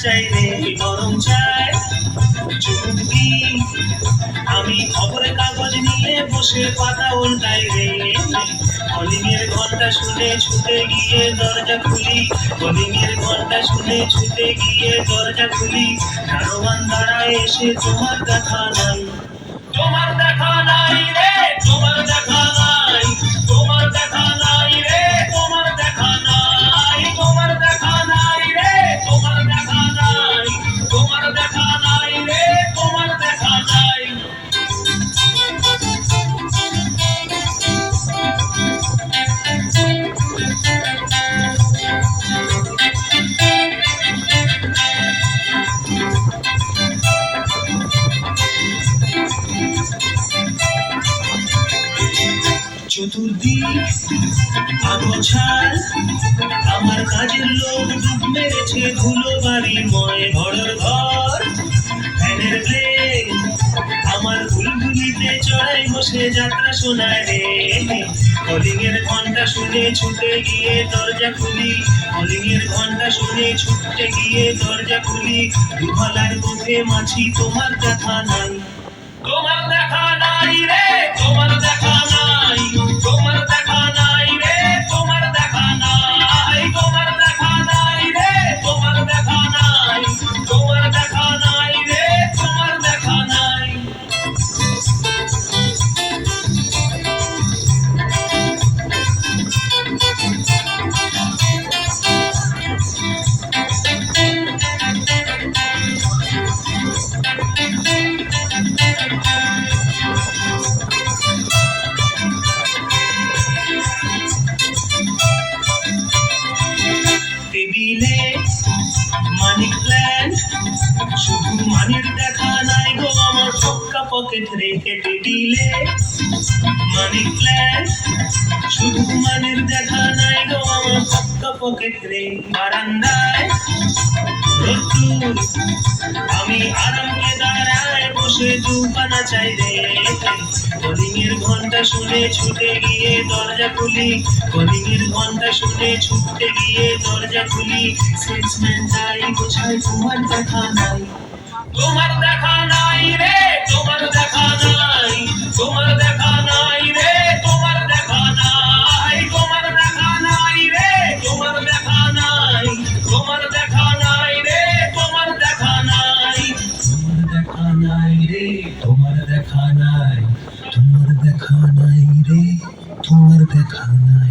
চাই রে গরম চাই চুমকি আমি খবরের কাগজ নিয়ে বসে পাতা উল্টাই রে কলিং এর ঘন্টা শুনে ছুটে গিয়ে দরজা খুলি কলিং এর ঘন্টা শুনে ছুটে গিয়ে দরজা খুলি দারোয়ান দাঁড়ায় এসে তোমার দেখা নাই তোমার দেখা নাই রে তোমার দেখা নাই তোমার দেখা নাই রে তোমার দেখা নাই তোমার দেখা নাই রে তোমার দেখা নাই তোমার দেখা নাই রে তোমার দেখা নাই চতুর্দিক আগোছাল আমার কাজের লোক ডুব মেরেছে ধুলো বাড়ি ময় ঘরের ঘর ফ্যানের ব্লেড আমার বুলবুলিতে চড়াই বসে যাত্রা শোনায় রে কলিং এর ঘন্টা শুনে ছুটে গিয়ে দরজা খুলি কলিং এর ঘন্টা শুনে ছুটে গিয়ে দরজা খুলি দুভালার মুখে মাছি তোমার দেখা নাই তোমার দেখা নাই রে তোমার দেখা নাই তোমার দেখা নাই রে তোমার দেখা নাই তোমার দেখা নাই রে তোমার দেখা নাই তোমার দেখা নাই রে তোমার দেখা নাই টেবিলে মানি প্ল্যান্ট শুধু মানির দেখা নাই গো আমার সবকা পকেট রেখে টেবিলে মানি প্ল্যান্ট শুধু মানির দেখা নাই গো আমার সবকা পকেট রে বারান্দায় রোদ্দুর আমি আরামে দাঁড়ায় বসে দুপানা চাই রে কলিং এর ঘন্টা শুনে ছুটে গিয়ে দরজা খুলি কলিং এর ঘন্টা শুনে ছুটে গিয়ে দরজা খুলি সেলসম্যান তাই বোঝায় তোমার দেখা নাই তোমার দেখা নাই রে তোমার দেখা নাই তোমার দেখা নাই রে তোমার দেখা নাই তোমার দেখা নাই রে তোমার দেখা নাই তোমার দেখা নাই রে তোমার দেখা নাই তোমার দেখা নাই রে তোমার দেখা নাই তোমার দেখা নাই রে তোমার দেখা নাই।